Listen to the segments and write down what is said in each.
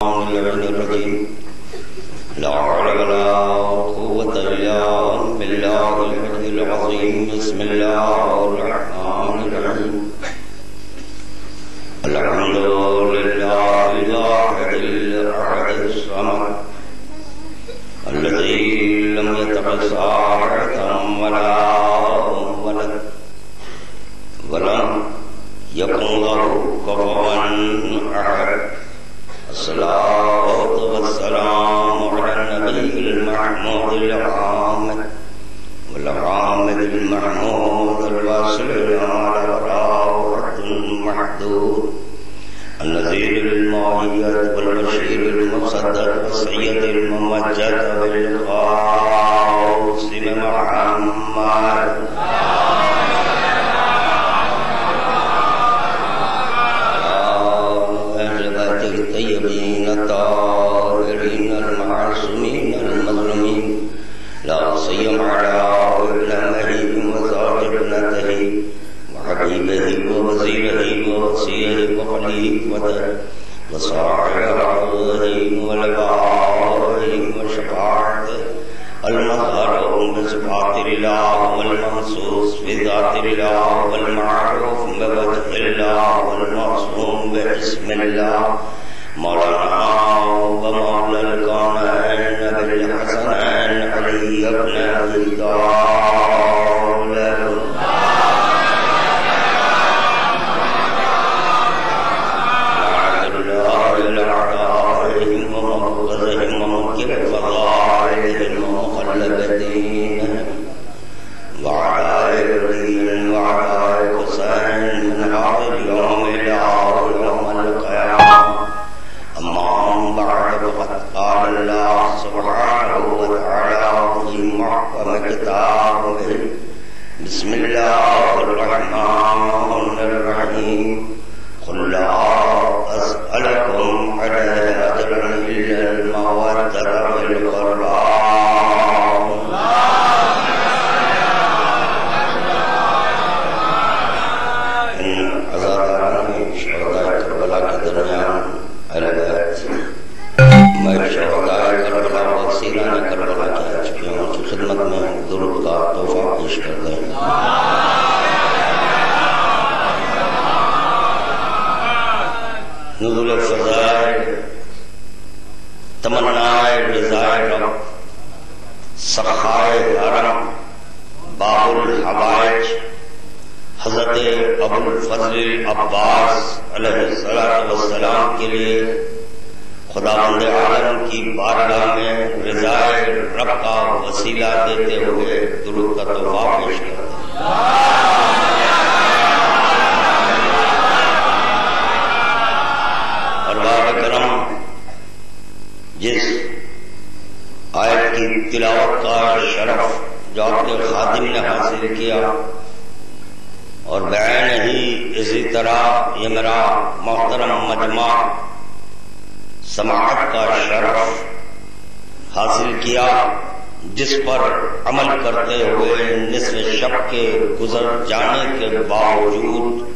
الرجيم لا حول ولا قوة إلا بالله العلي العظيم بسم الله الرحمن الرحيم الحمد لله الواحد الأحد الصمد الذي لم يتخذ صاحبة ولا ولد ولم يكن له كفوا أحد الصلاة والسلام على النبي المحمود الحامد والحامد المحمود الواصل على الراحة المحدود النذير المؤيد والبشير المصدق والسيد الممجد بالقاسم محمد الطيبين الطاهرين المعصومين المظلومين لا سيما على علمائه وصاحبته وحبيبه ووزيره ووصيه وخليفته وصاحبه ولقائه وشفاعته المظهر بصفات الله والمنصوص بذات الله والمعروف بوجه الله والمعصوم باسم الله مولانا ومولى الكونين بالحسنين علي بن ابي طالب لأعدائهم ومبغضهم ومنكر فضائلهم ومخلبتهم وعلى الدين وعلى حسين من هذا اليوم إلى يوم القيامة أما بعد فقد قال الله سبحانه وتعالى في محكم كتابه بسم الله الرحمن الرحيم قل لا أسألكم عليه أجرا إلا المودة في القربى إن عزادرانی شہدائے کربلا کے درمیان علیت میں شہدائے کربلا وسیلہ کربلا کی آ چکی ہوں کی خدمت میں درود کا تحفہ پیش کرتے ہیں. نزول فضائل تمنائے رضائے رب سخائے حرم باب الحوائج حضرت ابو الفضل عباس علیہ السلام کے لیے خداوند عالم کی بارگاہ میں رضائے رب کا وسیلہ دیتے ہوئے درود کا تحفہ پیش کرتے ہیں. کرم جس آیت کی تلاوت کا شرف جو آپ کے خادم نے حاصل کیا اور بعین ہی اسی طرح یہ میرا محترم مجمع سماعت کا شرف حاصل کیا جس پر عمل کرتے ہوئے نصف شب کے گزر جانے کے باوجود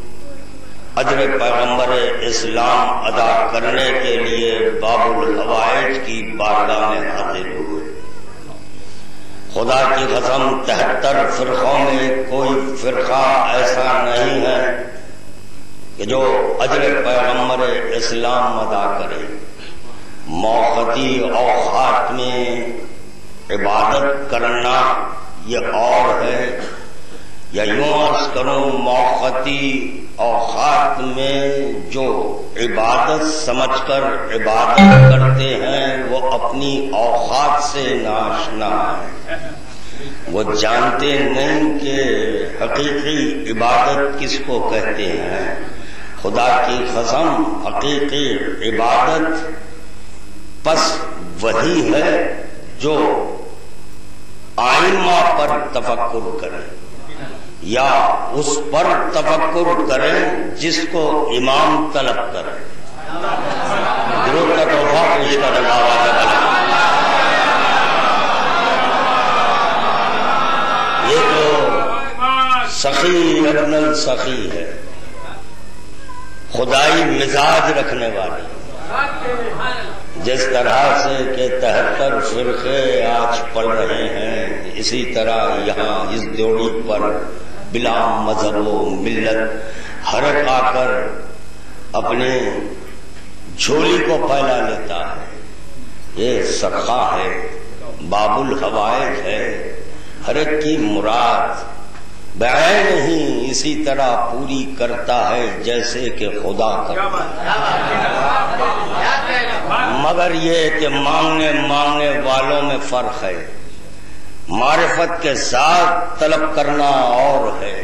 اجر پیغمبر اسلام ادا کرنے کے لیے باب الحوائج کی بارگاہ میں حاضر ہوئے. خدا کی قسم 73 فرقوں میں کوئی فرقہ ایسا نہیں ہے کہ جو اجر پیغمبر اسلام ادا کرے. موقتی اوقات میں عبادت کرنا یہ اور ہے، یا یوں عرض کروں موقتی اوقات میں جو عبادت سمجھ کر عبادت کرتے ہیں وہ اپنی اوقات سے ناشنا ہیں. وہ جانتے نہیں کہ حقیقی عبادت کس کو کہتے ہیں. خدا کی قسم حقیقی عبادت پس وہی ہے جو آئمہ پر تفکر کرے یا اس پر تفکر کریں جس کو امام طلب کرے. درود کا تحفہ پیش کرنے والا یہ تو سخی ابن السخی ہے، خدائی مزاج رکھنے والی. جس طرح سے کہ 73 فرقے آج پڑھ رہے ہیں، اسی طرح یہاں اس ڈیوڑی پر بلا مذہب و ملت ہر ایک آ کر اپنے جھولی کو پھیلا لیتا ہے۔ یہ صدقہ ہے، باب الحوائج ہے، ہر ایک کی مراد بیان نہیں اسی طرح پوری کرتا ہے جیسے کہ خدا کرتا ہے، مگر یہ کہ مانگنے والوں میں فرق ہے۔ معرفت کے ساتھ طلب کرنا اور ہے،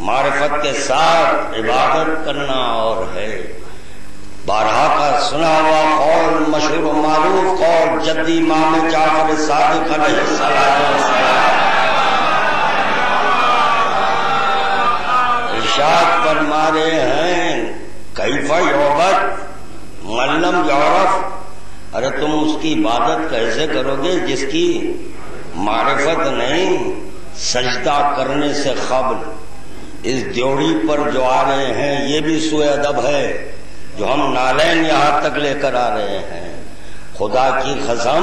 معرفت کے ساتھ عبادت کرنا اور ہے۔ بارہا کا سنا ہوا قول، مشہور و معروف قول جدی امام جعفر صادق علیہ السلام ارشاد فرما رہے ہیں، کیف یعبد من لم یعرف، ارے تم اس کی عبادت کیسے کرو گے جس کی معرفت نہیں؟ سجدہ کرنے سے قبل اس ڈیوڑی پر جو آ رہے ہیں یہ بھی سوء ادب ہے جو ہم نالین یہاں تک لے کر آ رہے ہیں۔ خدا کی قسم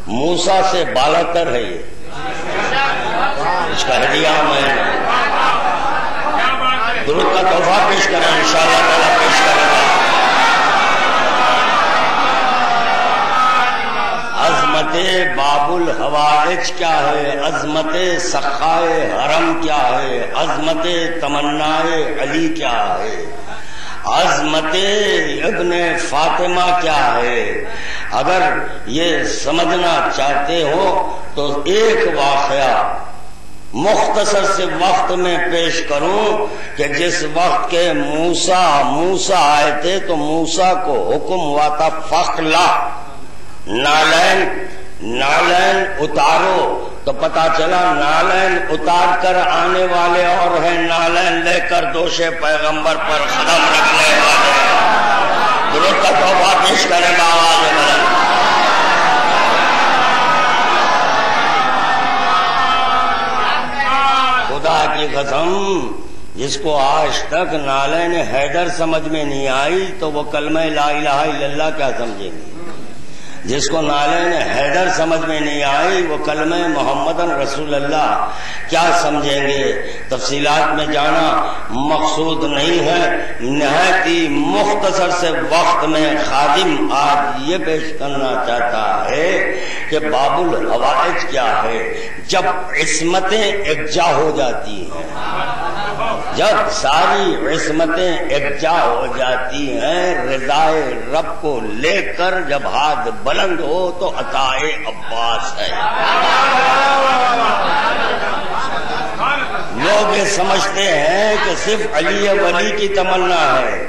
موسیٰ سے بالاتر ہے یہ، اس کا ہدیہ میں درود کا تحفہ پیش کریں، انشاءاللہ تعالیٰ پیش کریں گا۔ عظمت باب الحوائج کیا ہے، عظمت سخائے حرم کیا ہے، عظمت تمنائے علی کیا ہے، عظمت ابن فاطمہ کیا ہے۔ اگر یہ سمجھنا چاہتے ہو تو ایک واقعہ مختصر سے وقت میں پیش کروں کہ جس وقت کے موسیٰ آئے تھے تو موسیٰ کو حکم ہوا تھا فخلا، نالین اتارو، تو پتا چلا نالین اتار کر آنے والے اور ہیں، نالین لے کر دوش پیغمبر پر قدم رکھنے والے۔ درود کا تحفہ پیش کریں گا آواز بلند۔ خدا کی قسم جس کو آج تک نالین حیدر سمجھ میں نہیں آئی تو وہ کلمہ لا الہ الا اللہ کیا سمجھیں گے؟ جس کو نالین حیدر سمجھ میں نہیں آئی وہ کلمہ محمد رسول اللہ کیا سمجھیں گے؟ تفصیلات میں جانا مقصود نہیں ہے، نہایت ہی مختصر سے وقت میں خادم آج یہ پیش کرنا چاہتا ہے کہ باب الحوائج کیا ہے۔ جب عصمتیں یکجا ہو جاتی ہیں، جب ساری عصمتیں یکجا ہو جاتی ہیں، رضائے رب کو لے کر جب ہاتھ بلند ہو تو عطائے عباس ہے۔ لوگ یہ سمجھتے ہیں کہ صرف علی ولی کی تمنا ہے،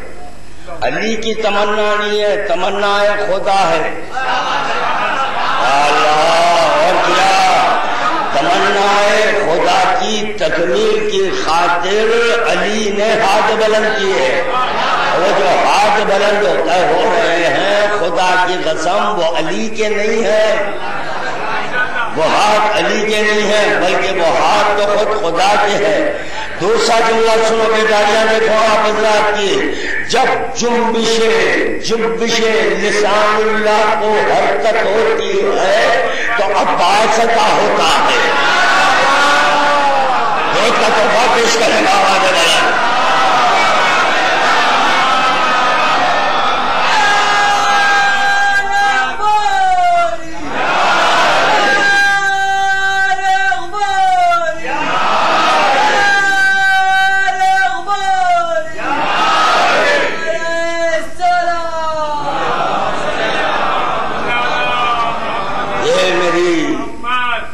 علی کی تمنا نہیں ہے، تمنا خدا ہے۔ اور کیا تمنا خدا کی تکمیل کی خاطر علی نے ہاتھ بلند کیے، وہ جو ہاتھ بلند ہو رہے ہیں خدا کی قسم وہ علی کے نہیں ہے، وہ ہاتھ علی کے نہیں ہے بلکہ وہ ہاتھ تو خود خدا کے ہے۔ دوسرا جملہ سنو بیداریاں دیکھو آپ حضرات کی، جب جنبش لسان اللہ کو حرکت ہوتی ہے تو عباس عطا ہوتا ہے۔ ایک کا تحفہ پیش کریں گا آواز بلند۔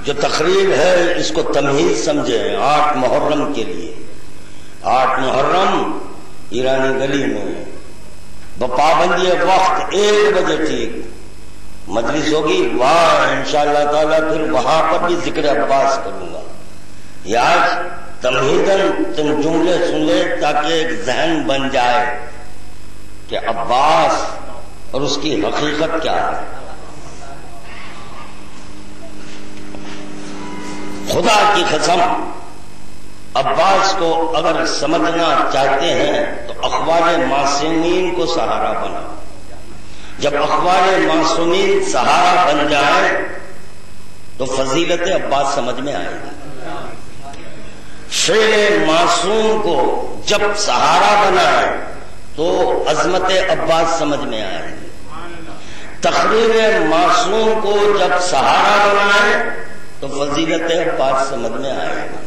جو تقریر ہے اس کو تمہید سمجھیں 8 محرم کے لیے۔ 8 محرم ایرانی گلی میں بپابندی وقت 1 بجے ٹھیک مجلس ہوگی، وہاں انشاءاللہ تعالیٰ پھر وہاں پر بھی ذکر عباس کروں گا۔ یہ آج تمہیداً تم جملے سن لے تاکہ ایک ذہن بن جائے کہ عباس اور اس کی حقیقت کیا ہے۔ خدا کی قسم عباس کو اگر سمجھنا چاہتے ہیں تو اخبار معصومین کو سہارا بنا۔ جب اخوان معصومین سہارا بن جائیں تو فضیلت عباس سمجھ میں آئے گی. فعل معصوم کو جب سہارا بنائے تو عظمت عباس سمجھ میں آئے گی. تقریر معصوم کو جب سہارا بنائے تو فضیلت عباس سمجھ میں آئے گی.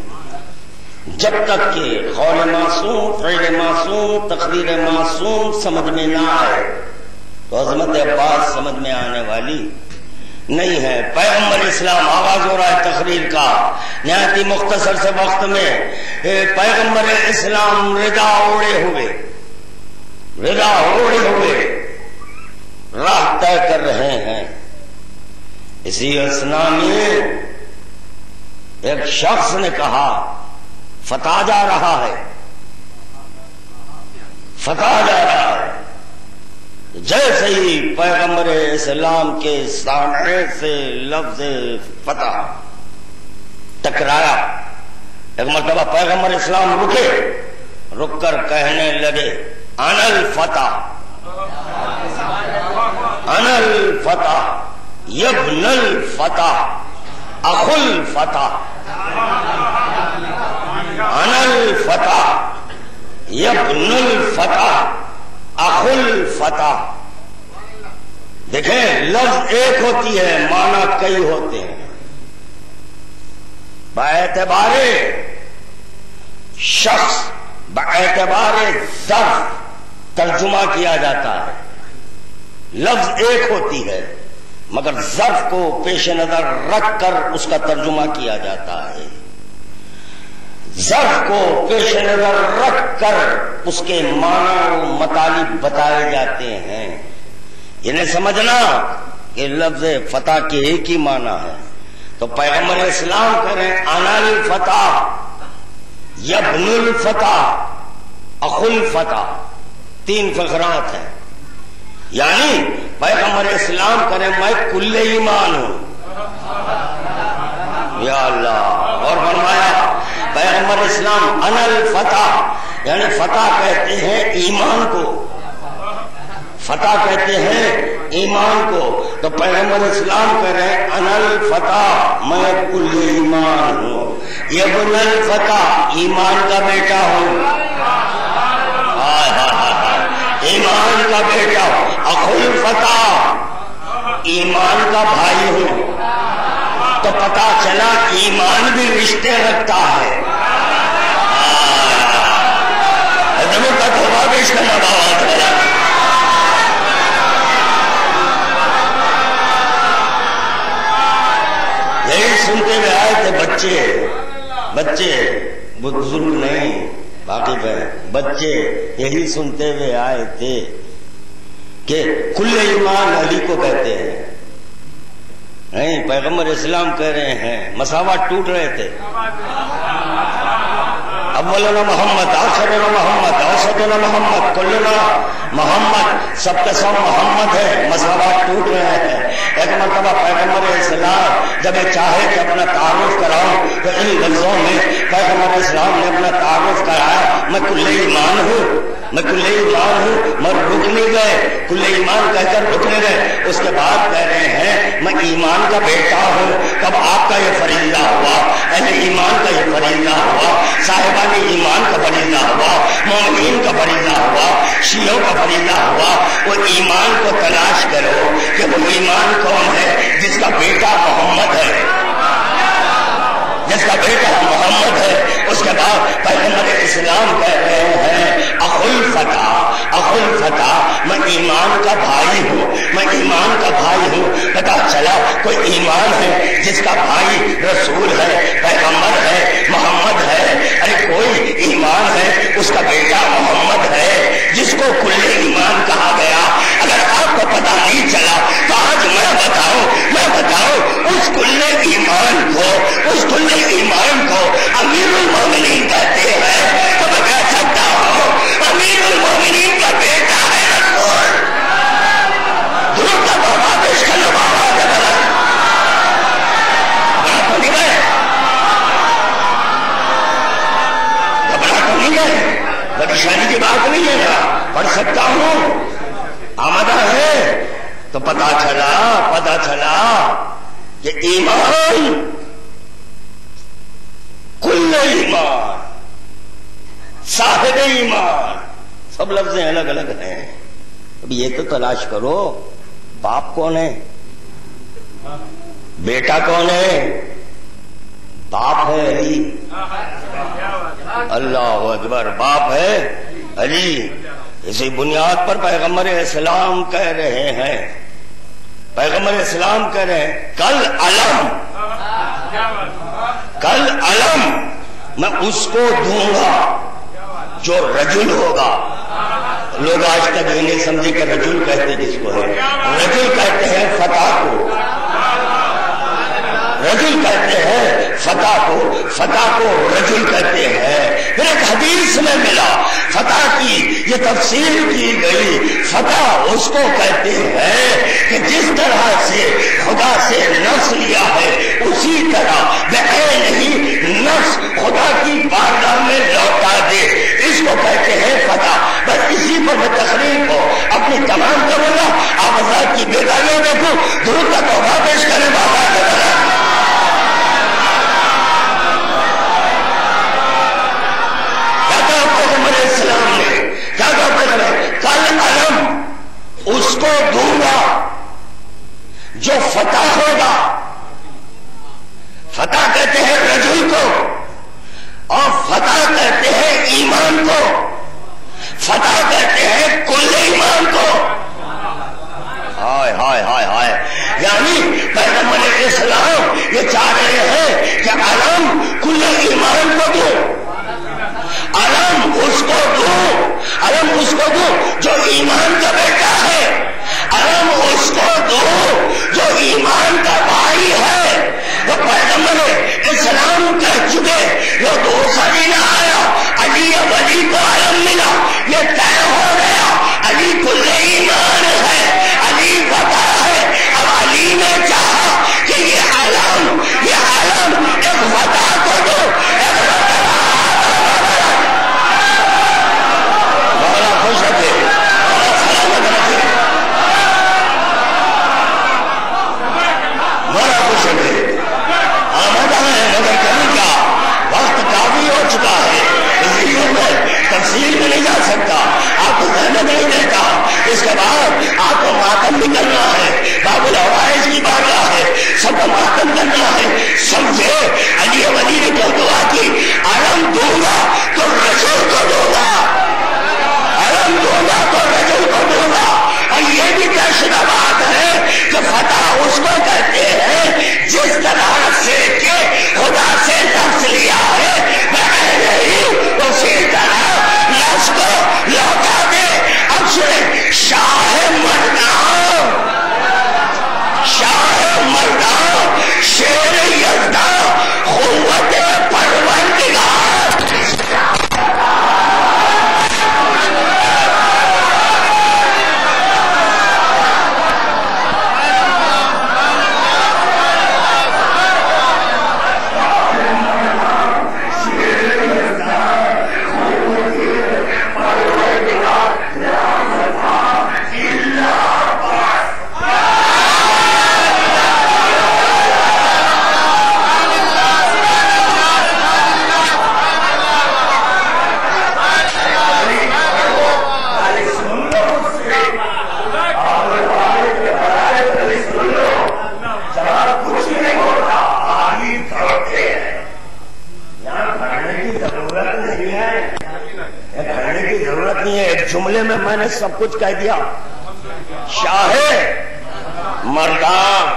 جب تک کہ قول معصوم، فعل معصوم، تقریر معصوم سمجھ میں نہ آئے تو عظمت عباس سمجھ میں آنے والی نہیں ہے. پیغمبر اسلام آغاز ہو رہا ہے تقریر کا نہایت ہی مختصر سے وقت میں. پیغمبر اسلام ردا اوڑے ہوئے راہ طے کر رہے ہیں. اسی اثنا میں ایک شخص نے کہا فتح جا رہا ہے. جیسے ہی پیغمبر اسلام کے سامنے سے لفظ فتح ٹکرایا، ایک مرتبہ پیغمبر اسلام رک کر کہنے لگے انا الفتح یبن الفتح اخو الفتح، انا الفتح یبن الفتح اخو الفتح. دیکھیں لفظ ایک ہوتی ہے، معنی کئی ہوتے ہیں. باعتبار شخص، باعتبار ظرف ترجمہ کیا جاتا ہے. لفظ ایک ہوتی ہے مگر ظرف کو پیش نظر رکھ کر اس کا ترجمہ کیا جاتا ہے. ظرف کو پیش نظر رکھ کر اس کے معنی و مطالب بتائے جاتے ہیں. یہ نہیں سمجھنا کہ لفظ فتح کے ایک ہی معنی ہے. تو پیغمبر اسلام کریں انا الفتح یبن الفتح اخو الفتح، 3 فقرات ہیں. یعنی پیغمبر اسلام کریں میں کل ایمان ہوں. یا اللہ. اور فرمایا پیغمبر اسلام انا الفتح، یعنی فتح کہتے ہیں ایمان کو، فتح کہتے ہیں ایمان کو. تو پیغمبر اسلام کریں انا الفتح میں کل ایمان ہوں. یبن الفتح ایمان کا بیٹا ہوں، ایمان کا بیٹا ہوں. اخو الفتح ایمان کا بھائی ہوں. تو پتا چلا ایمان بھی رشتے رکھتا ہے. یہی سنتے ہوئے آئے تھے بچے بزرگ نہیں واقف ہے، بچے یہی سنتے ہوئے آئے تھے کہ کل ایمان علی کو کہتے ہیں. نہیں، پیغمبر اسلام کہہ رہے ہیں مساوات ٹوٹ رہے تھے. اولنا محمد، آخرنا محمد، اوسطنا محمد، کلنا محمد، سب کا سب محمد ہے. مساوات ٹوٹ رہے ہیں. ایک مرتبہ پیغمبر اسلام جب چاہے کہ اپنا تعارف کراؤں تو ان لفظوں میں پیغمبر اسلام نے اپنا تعارف کرایا میں کل ایمان ہوں، میں کل ایمان ہوں. میں رک نہیں گئے، کل ایمان کہہ کر رکنے گئے. اس کے بعد کہہ رہے ہیں میں ایمان کا بیٹا ہوں. کب آپ کا یہ فریضہ ہوا، اہل ایمان کا یہ فریضہ ہوا، صاحبان ایمان کا فریضہ ہوا، مومنین کا فریضہ ہوا، شیعوں کا فریضہ ہوا. وہ ایمان کو تلاش کرو کہ وہ ایمان کون ہے جس کا بیٹا محمد ہے، جس کا بیٹا محمد ہے. اس کے بعد پیغمبر اسلام کہہ رہے ہیں اخو الفتح میں ایمان کا بھائی ہوں، میں ایمان کا بھائی ہوں. پتا چلا کوئی ایمان ہے جس کا بھائی رسول ہے، پیغمبر ہے، محمد ہے. ارے کوئی ایمان ہے اس کا بیٹا محمد ہے جس کو کل ایمان کہا گیا. اگر آپ کو پتا نہیں چلا تو آج میں بتاؤں اس کل ایمان کو، اس کل ایمان کو امیر المومنین کہتے ہیں. تو میں کہہ سکتا ہوں امیر المومنین کا بیٹا ہے رسول. درود کا بابا پیش کر لو، بابا گھبرا تو نہیں گئے، بڑی شانی کی بات نہیں ہے نا. پڑھ سکتا ہوں، آمدہ ہے پتا چلا کہ ایمان کل ایمان، صاحب ایمان، سب لفظیں الگ الگ ہیں. اب یہ تو تلاش کرو باپ کون ہے، بیٹا کون ہے؟ باپ ہے علی. اللہ اکبر، باپ ہے علی. اسی بنیاد پر پیغمبر اسلام کہہ رہے ہیں، پیغمبر اسلام کہہ رہے ہیں کل علم میں اس کو دوں گا جو رجل ہوگا. لوگ آج تک یہ نہیں سمجھے کہ رجل کہتے جس کو ہے، رجل کہتے ہیں فتح کو، رجل کہتے ہیں فتح کو رجل کہتے ہیں. پھر ایک حدیث میں ملا فتح کی یہ تفسیر کی گئی، فتح اس کو کہتے ہیں کہ جس طرح سے خدا سے نفس لیا ہے اسی طرح بعین ہی نفس خدا کی بارگاہ میں لوٹا دے، اس کو کہتے ہیں فتح. بس اسی پر میں تقریر کو اپنی تمام کروں گا. آپ حضرات کی بیداریوں دیکھو، درود کا تحفہ پیش کریں بابا کے کل علم اس کو دوں گا جو فتح ہوگا. فتح کہتے ہیں رجل کو اور فتح کہتے ہیں ایمان کو، فتح کہتے ہیں کل ایمان کو. ہائے ہائے ہائے ہائے، یعنی پیغمبر اسلام یہ چاہ رہے ہیں کہ علم کل ایمان کو دو، علم اس کو دو، علم اس کو دو جو ایمان کا بیٹا ہے، علم اس کو دو جو ایمان کا بھائی ہے. وہ پیغمبر اسلام کہہ چکے وہ دوسرا بھی نہ آیا، علی اب علی کو علم ملا، یہ طے ہو گیا علی کل ایمان ہے، علی فتح ہے. اب علی نے چاہا کہ یہ علم ایک فتح کو دو، تفصیل میں نہیں جا سکتا، آپ کو ذہن نہیں دیتا. اس کے بعد آپ کو ماتم بھی کرنا ہے، باب الحوائج کی بارگاہ ہے، سب کو ماتم کرنا ہے. سمجھے علی ولی نے جو دعا کی، علم دوں گا تو رسول کو دوں گا، علم دوں گا تو رسول کو دوں گا. اور یہ بھی طے شدہ بات ہے کہ فتح اس کو کہتے ہیں جس طرح سے کہ خدا سے نفس لیا ہے اسی طرح نفس کو لوٹا دے. اب سنیں، شاہ مردان، شاہ مردان، شیر یزدان، قوت پروردگار، جملے میں نے سب کچھ کہہ دیا. شاہ مردان،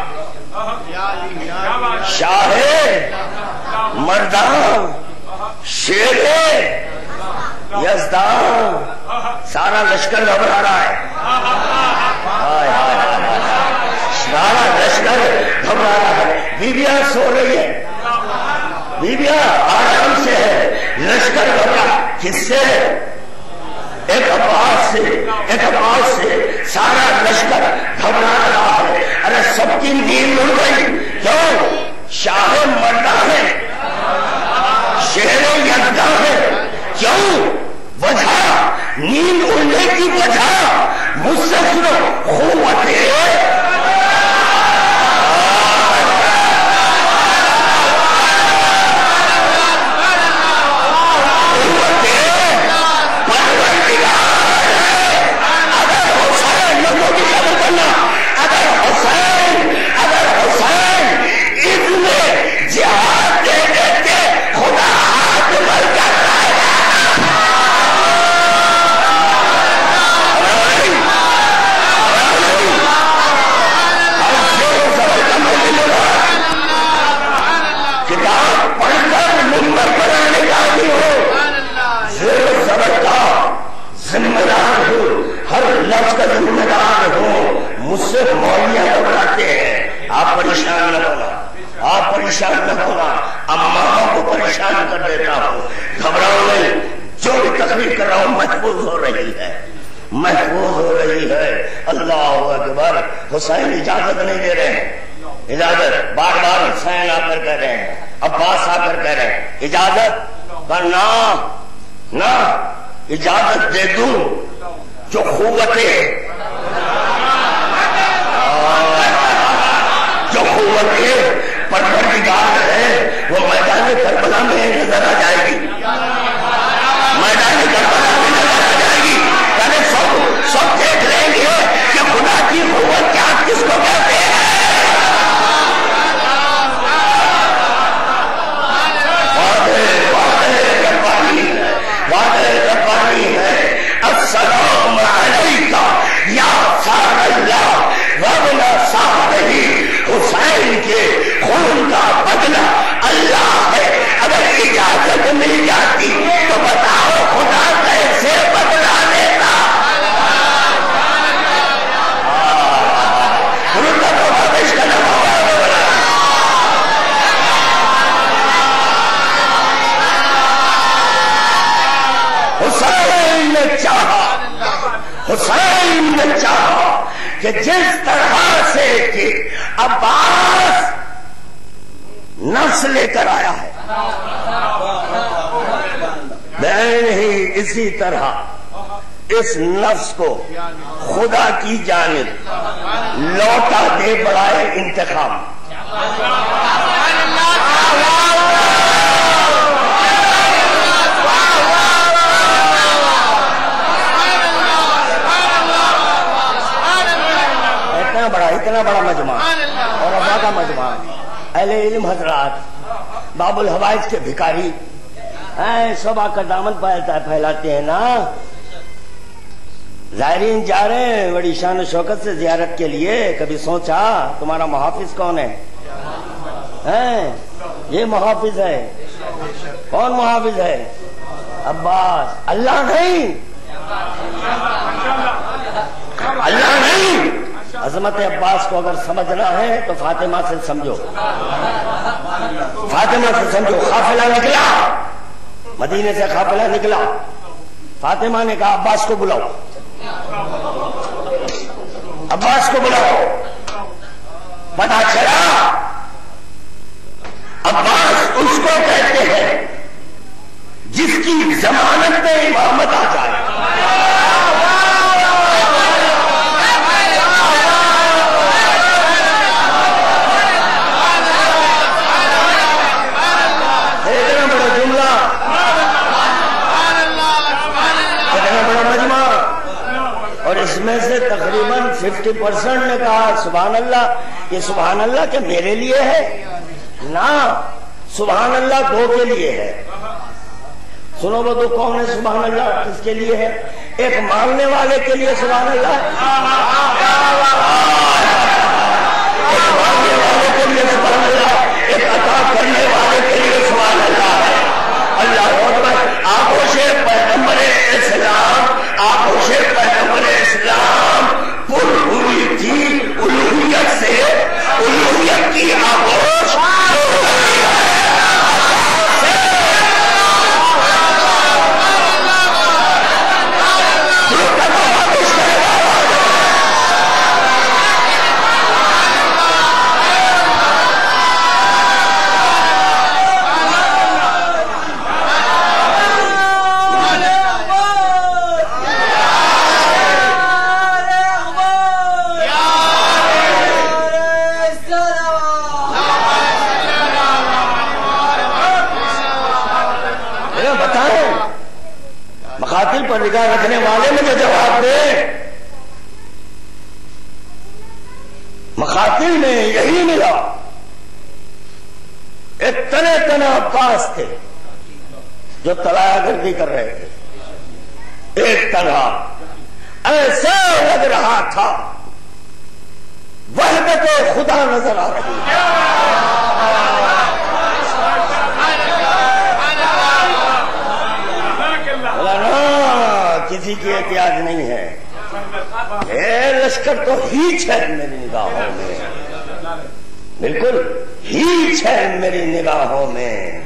شاہ مردان، شیر یزدان. سارا لشکر گھبرا رہا ہے، سارا لشکر گھبرا رہا ہے. بیویاں سو رہی ہے، بیویاں آرام سے ہے، لشکر گھبرا. کس سے؟ ایک عباس سے سارا لشکر گھبرا رہا ہے. ارے سب کی نیند اڑ گئی. کیوں؟ شاہ مردان ہے، شیر یزدان ہے. کیوں؟ وجہ نیند اڑنے کی وجہ مجھ سے سنو، قوت بڑیاں گھبراتے ہیں. آپ پریشان نہ ہونا, آپ پریشان نہ ہونا, اماں کو پریشان کر دیتا ہوں. گھبراؤ نہیں, جو بھی تقریر کر رہا ہوں محفوظ ہو رہی ہے, محفوظ ہو رہی ہے. اللہ اکبر. حسین اجازت نہیں دے رہے ہیں, اجازت. بار بار حسین آ کر کہہ رہے ہیں, عباس آ کر کہہ رہے ہیں اجازت, پر نہ اجازت دے دوں جو قوتیں پروردگار ہے وہ میدان کربلا میں نظر آ جائے گی, میدان کربلا میں نظر آ جائے گی. پہلے سب دیکھ لیں گے کہ خدا کی قوت کیا کس کو کہتے ہیں. وعدے ہے السلام علیکہ یا سار اللہ وابنا صاحبہ. حسین کے خون کا بدلہ اللہ ہے. اگر اجازت مل جاتی تو بتاؤ خدا کیسے بدلا لیتا. حسین نے چاہا کہ جس طرح سے کہ عباس نفس لے کر آیا ہے بہن ہی اسی طرح اس نفس کو خدا کی جانب لوٹا دے بڑھائے انتقام. اتنا بڑا مجمع اور ابا مجمع, اہل علم حضرات, باب الحوائج کے بھکاری سب آ کر دامن پھیلاتے ہیں نا. زائرین جا رہے ہیں بڑی شان و شوکت سے زیارت کے لیے. کبھی سوچا تمہارا محافظ کون ہے؟ یہ محافظ ہے. کون محافظ ہے؟ عباس. اللہ نہیں, اللہ نہیں. عظمت عباس کو اگر سمجھنا ہے تو فاطمہ سے سمجھو, فاطمہ سے سمجھو. قافلہ نکلا مدینے سے, قافلہ نکلا. فاطمہ نے کہا عباس کو بلاؤ, عباس کو بلاؤ. پتہ چلا عباس اس کو کہتے ہیں جس کی ضمانت میں امامت آ جائے. اس میں سے تقریباً 50% نے کہا سبحان اللہ. یہ سبحان اللہ کہ میرے لیے ہے نا, سبحان اللہ دو کے لیے ہے. سنو وہ دو کون ہے سبحان اللہ کس کے لیے ہے؟ ایک مانگنے والے کے لیے سبحان اللہ ہے, ایک مانگنے والے کے لیے سبحان اللہ, ایک عطا کرنے والے کے لیے سبحان اللہ ہے. اللہ اکبر. آغوش پیغمبر اسلام, آغوش پیغمبر اسلام پر ہوئی تھی الوہیت سے, الوہیت کی آغوش پر نگاہ رکھنے والے مجھے جواب دے. مقاتل میں یہی ملا, اتنے عباس تھے جو طلایا گردی کر رہے تھے. ایک طرح ایسا لگ رہا تھا وحدت خدا نظر آ رہی ہے. کسی کی احتیاط نہیں ہے. لشکر تو ہیچ ہے میری نگاہوں میں، بالکل ہیچ ہے میری نگاہوں میں.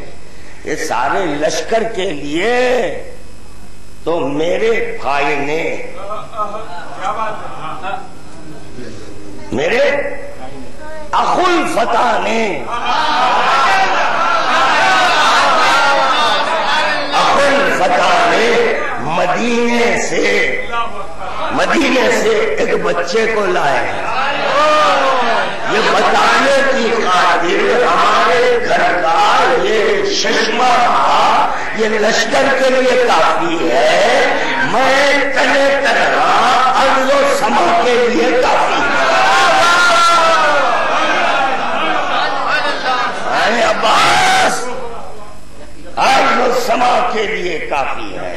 یہ سارے لشکر کے لیے تو میرے بھائی نے، میرے اخو الفتح نے، اخو الفتح نے مدینے سے ایک بچے کو لائے، یہ بتانے کی خاطر ہمارے گھر کا یہ ششمہ یہ لشکر کے لیے کافی ہے، میں تنے تنہا ارض و سما کے لیے کافی ہے. عباس ارض و سما کے لیے کافی ہے.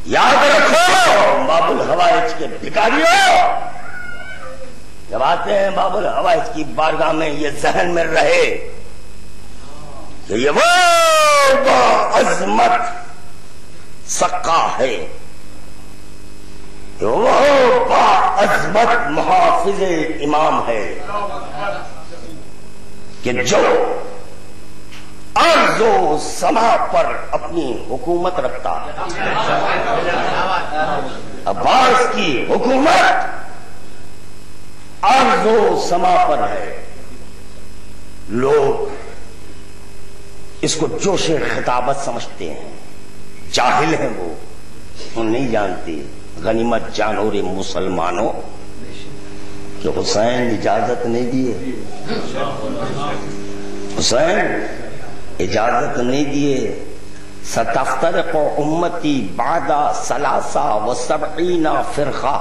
یاد رکھو باب الحوائج کے بھکاریوں، جب آتے ہیں باب الحوائج کی بارگاہ میں یہ ذہن میں رہے کہ یہ وہ عظمت سقا ہے، وہ عظمت محافظ امام ہے کہ جو ارض و سما پر اپنی حکومت رکھتا ہے. عباس کی حکومت ارض و سما پر ہے. لوگ اس کو جوش خطابت سمجھتے ہیں، جاہل ہیں وہ نہیں جانتے. غنیمت جانو رے مسلمانوں کہ حسین اجازت نہیں دیے، حسین اجازت نہیں دیے. ستفترق امتی بعد 73 فرقہ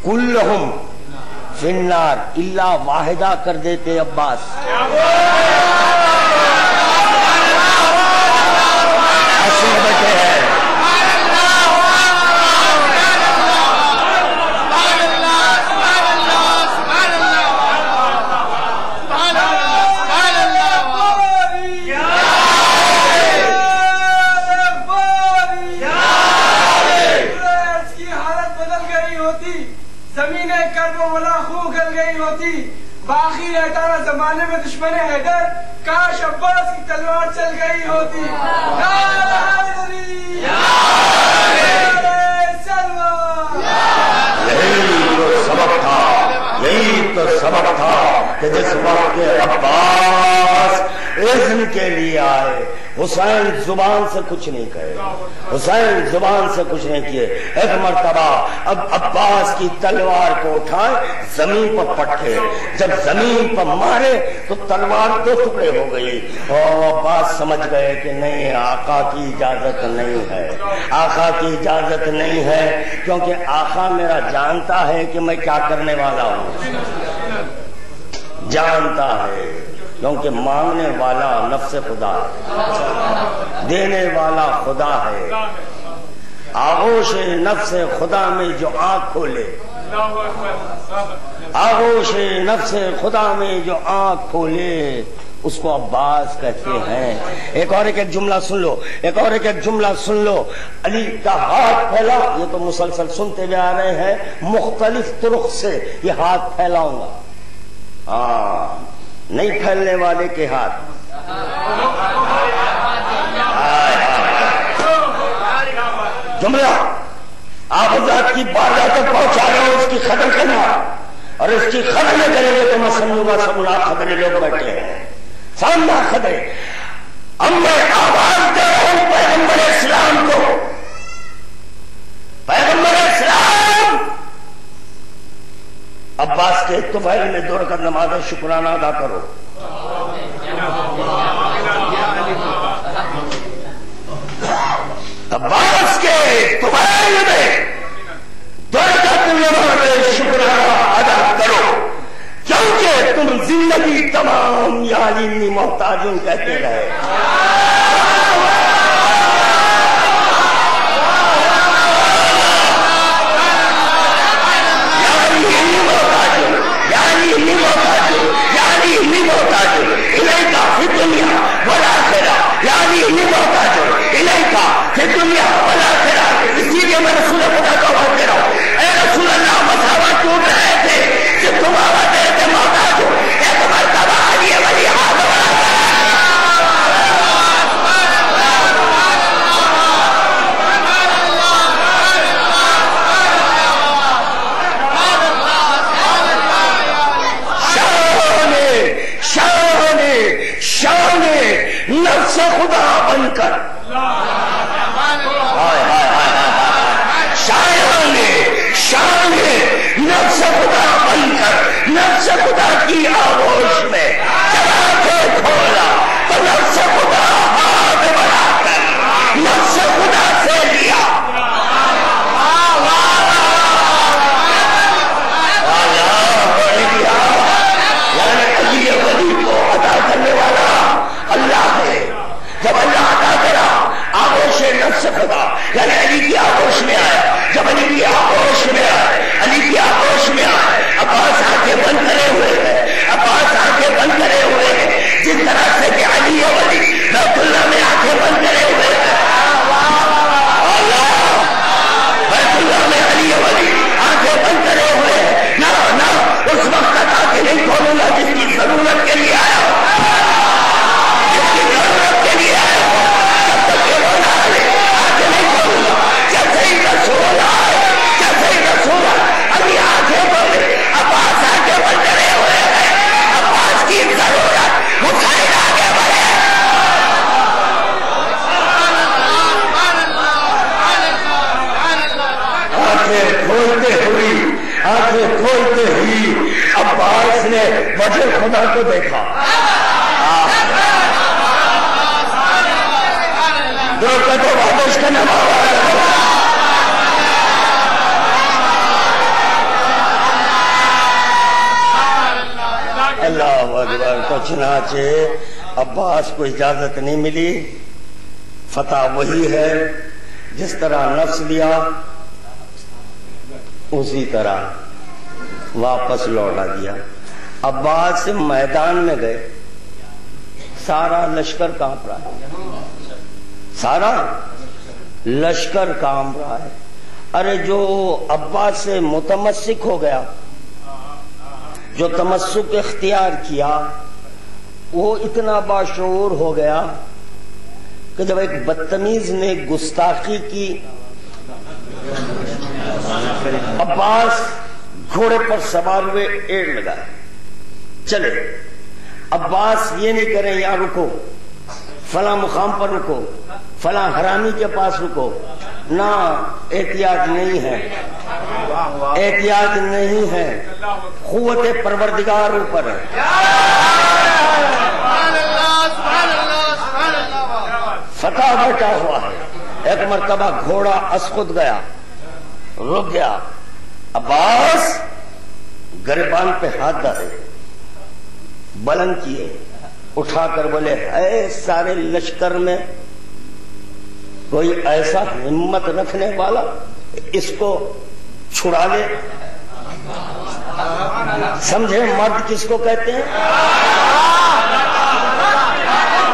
کلہم فی النار الا واحدہ کر دیتے عباس. باقی رہتا نا زمانے میں دشمن حیدر، کاش عباس کی تلوار چل گئی ہوتی. یہی تو سبب تھا کہ جس وقت عباس اذن کے لیے آئے، حسین زبان سے کچھ نہیں کہے، حسین زبان سے کچھ نہیں کیے. ایک مرتبہ اب عباس کی تلوار کو اٹھائے، زمین پر پٹکے، جب زمین پر مارے تو تلوار 2 ٹکڑے ہو گئی. اور عباس سمجھ گئے کہ نہیں، آقا کی اجازت نہیں ہے، آقا کی اجازت نہیں ہے، کیونکہ آقا میرا جانتا ہے کہ میں کیا کرنے والا ہوں، جانتا ہے. کیونکہ مانگنے والا نفس خدا ہے، دینے والا خدا ہے. آغوش نفس خدا میں جو آنکھ کھولے، آغوش نفس خدا میں جو آنکھ کھولے اس کو عباس کہتے ہیں. ایک اور ایک جملہ سن لو، ایک اور ایک جملہ سن لو. علی کا ہاتھ پھیلا، یہ تو مسلسل سنتے ہوئے آ رہے ہیں، مختلف طرق سے یہ ہاتھ پھیلاؤں گا. ہاں، نہیں پھیلنے والے کے ہاتھ. جملہ آپ حضرات کی بارگاہ تک پہنچا رہے ہو، اس کی قدر کرنا، اور اس کی قدر نہ کریں گے تو میں سمجھوں گا سب لاکھ خدرے لوگ بیٹھے ہیں، سامنا خدرے. اب میں آواز دے رہا ہوں پیغمبر اسلام کو، پیغمبر اسلام عباس کے طفیل میں 2 رکعت نماز شکرانہ ادا کرو. عباس کے طفیل میں 2 رکعت نماز شکرانہ ادا کرو، کیونکہ تم زندگی تمام یا علی محتاجوں کہتے رہے. اسی لیے میں رسول خدا کا آواز دے رہا ہوں، اے رسول نے وجہ خدا کو دیکھا. اس کا نام اللہ اکبر. تو چنانچہ عباس کو اجازت نہیں ملی. فتح وہی ہے جس طرح نفس لیا اسی طرح واپس لوٹا دیا. عباس سے میدان میں گئے, سارا لشکر کانپ رہا ہے, سارا لشکر کانپ رہا ہے. ارے جو عباس سے متمسک ہو گیا, جو تمسک اختیار کیا, وہ اتنا باشعور ہو گیا کہ جب ایک بدتمیز نے گستاخی کی, عباس گھوڑے پر سوار ہوئے ایڑ لگائے چلے. عباس یہ نہیں کریں یہاں رکو, فلاں مقام پر رکو, فلاں حرامی کے پاس رکو, نہ احتیاط نہیں ہے, احتیاط نہیں ہے, قوت پروردگار اوپر ہے. فتح بیٹھا ہوا ہے. ایک مرتبہ گھوڑا اسقط گیا, رک گیا. عباس گریبان پہ ہاتھ ڈالے, بلند کیے, اٹھا کر بولے اے سارے لشکر میں کوئی ایسا ہمت رکھنے والا اس کو چھڑا لے. سمجھے مرد کس کو کہتے ہیں؟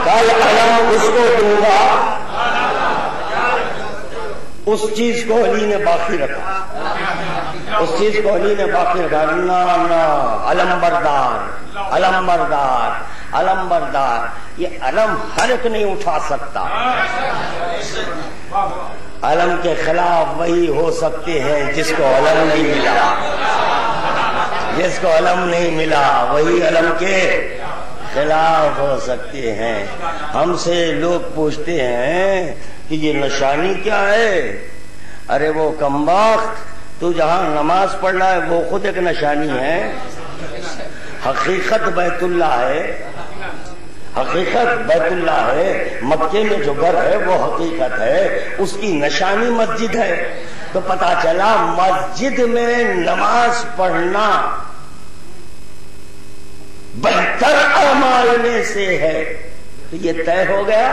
کل علم اس کو دوں گا, اس چیز کو علی نے باقی رکھا, اس چیز کو علی نے باقی رکھا. علم بردار, علم بردار, علم بردار. یہ علم ہر ایک نہیں اٹھا سکتا. علم کے خلاف وہی ہو سکتے ہیں جس کو علم نہیں ملا, جس کو علم نہیں ملا وہی علم کے خلاف ہو سکتے ہیں. ہم سے لوگ پوچھتے ہیں کہ یہ نشانی کیا ہے؟ ارے وہ کمبخت, تو جہاں نماز پڑھ رہا ہے وہ خود ایک نشانی ہے. حقیقت بیت اللہ ہے, حقیقت بیت اللہ ہے. مکے میں جو گھر ہے وہ حقیقت ہے, اس کی نشانی مسجد ہے. تو پتا چلا مسجد میں نماز پڑھنا بہتر اعمال میں سے ہے. تو یہ طے ہو گیا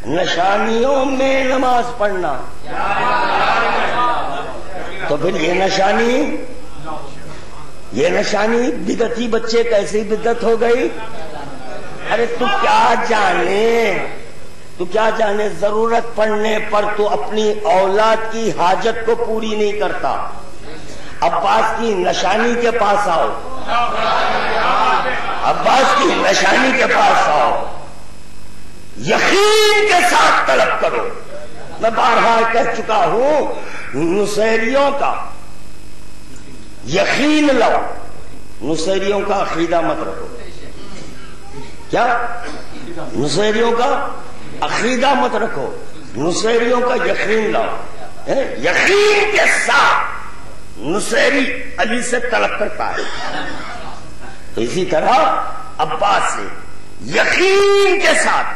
نشانیوں میں نماز پڑھنا. تو پھر یہ نشانی بدعتی بچے کیسی بدعت ہو گئی؟ ارے تو کیا جانے ضرورت پڑنے پر تو اپنی اولاد کی حاجت کو پوری نہیں کرتا. عباس کی نشانی کے پاس آؤ, عباس کی نشانی کے پاس آؤ, یقین کے ساتھ طلب کرو. میں بارہا کہہ چکا ہوں, نصیریوں کا یقین لاؤ, نصیریوں کا عقیدہ مت رکھو. کیا؟ نصیریوں کا عقیدہ مت رکھو, نصیریوں کا یقین لاؤ. یقین کے ساتھ نصیری علی سے طلب کرتا ہے. تو اسی طرح عباس سے یقین کے ساتھ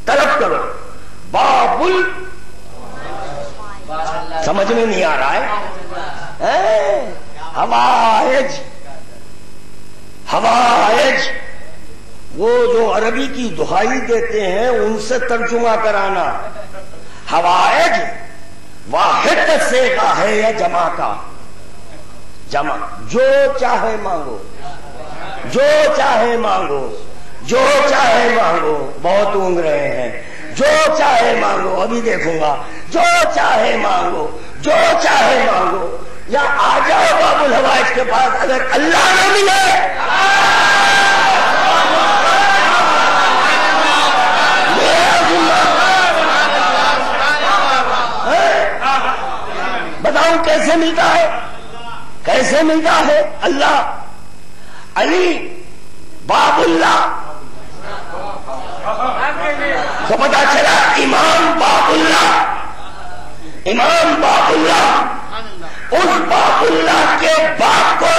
طلب کرو. بابل سمجھ میں نہیں آ رہا ہے؟ ہوائج, ہوائج وہ جو عربی کی دہائی دیتے ہیں ان سے ترجمہ کرانا. ہوائج واحد صیغہ ہے یا جمع کا؟ جمع. جو چاہے مانگو, جو چاہے مانگو, جو چاہے مانگو. بہت اونگ رہے ہیں. جو چاہے مانگو, ابھی دیکھوں گا. جو چاہے مانگو, جو چاہے مانگو. یا آ جاؤ باب الحوائج کے پاس, اگر اللہ نہ ملے بتاؤں کیسے ملتا ہے, کیسے ملتا ہے؟ اللہ, علی, باب اللہ. تو پتا چلا امام باب اللہ, امام باب اللہ, اس باب اللہ کے باپ کو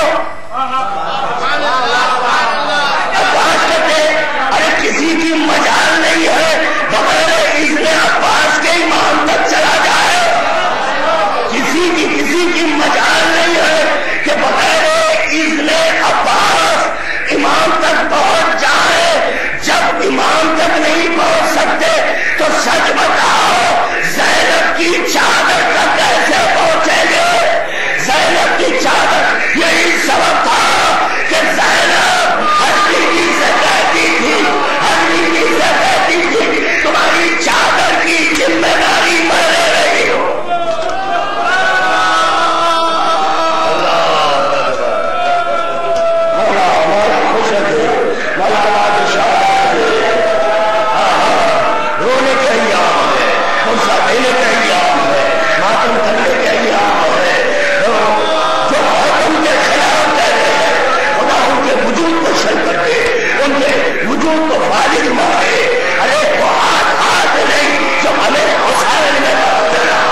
وجود کو خالق مانے. ارے وہ ہاتھ نہیں جو ہمیں حسین میں بدلا.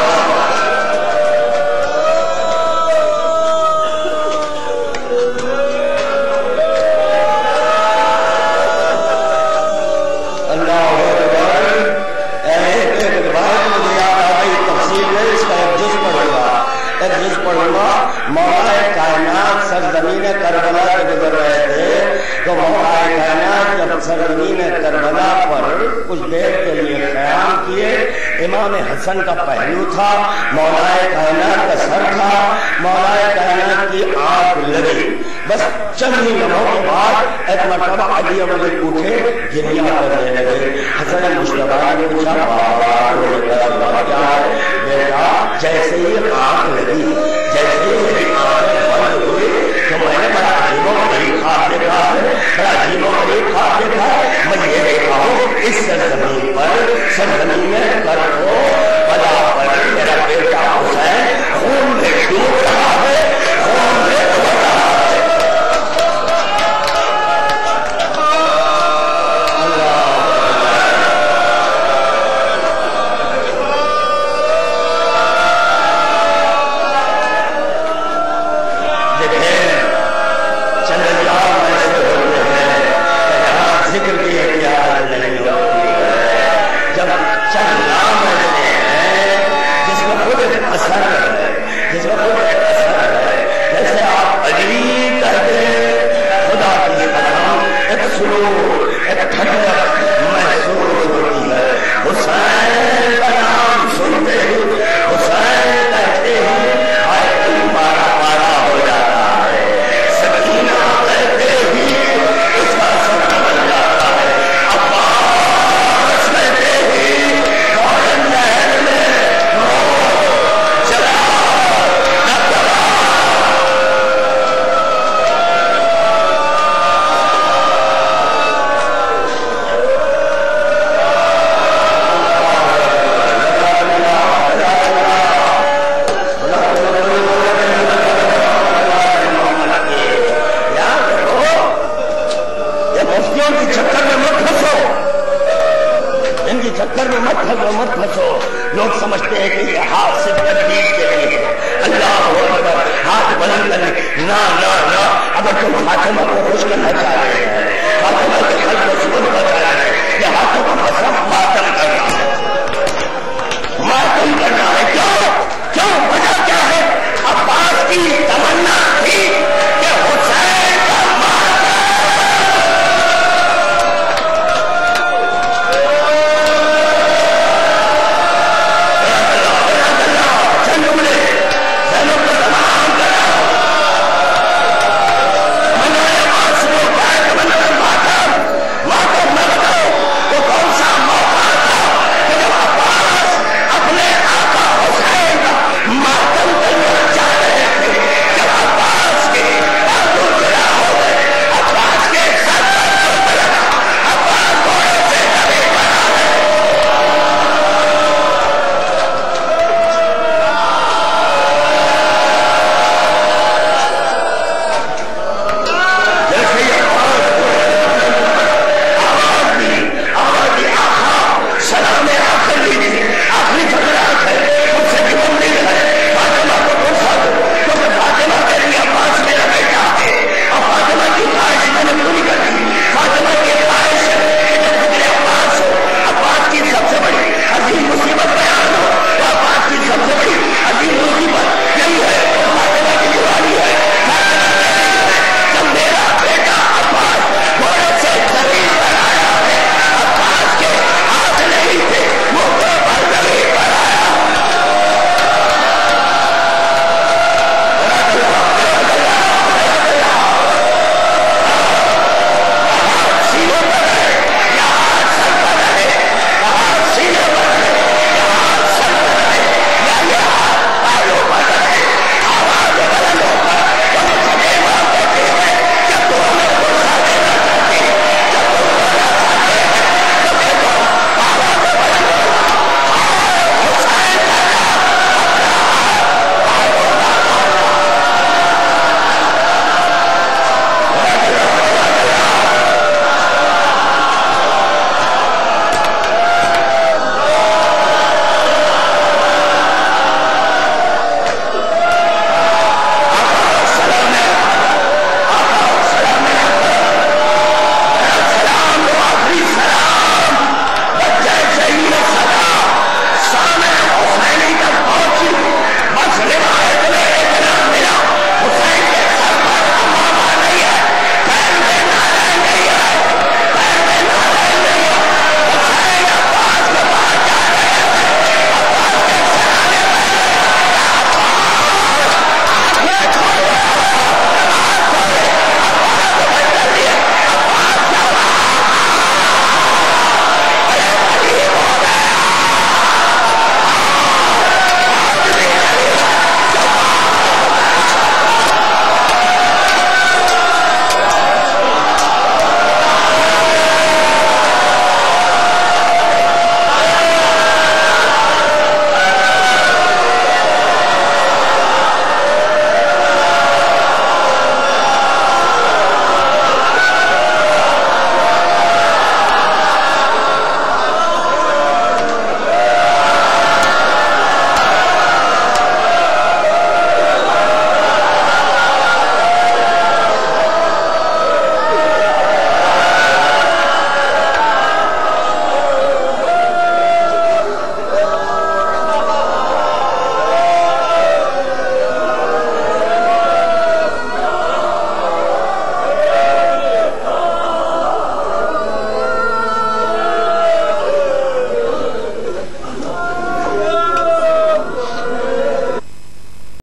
مولا کائنات سرزمین کربلا سے گزر رہے تھے تو مولا کائنات جب سرزمین کربلا پر کچھ دیر کے لیے قیام کیے. امام حسن کا پہلو تھا, مولا کائنات کا سر تھا, مولا کائنات کی آنکھ لگی. بس چند ہی لمحوں کے بعد ایک مرتبہ علی علی اٹھے, گریہ کرنے لگے. حسن مصطفیٰ نے پوچھا کیا ہے بیٹا؟ جیسے ہی آنکھ لگی, جیسے ہی آنکھیں بند ہوئی تو میں نے بڑا عجیب و غریب خواب دیکھا ہے, بڑا عجیب و غریب خواب دیکھا ہے. میں یہ دیکھا ہوں اس سرزمین پر, سرزمین میں کرو بلا پر میرا بیٹا حسین خون میں ڈوب رہا ہے, خون میں ڈوب رہا ہے.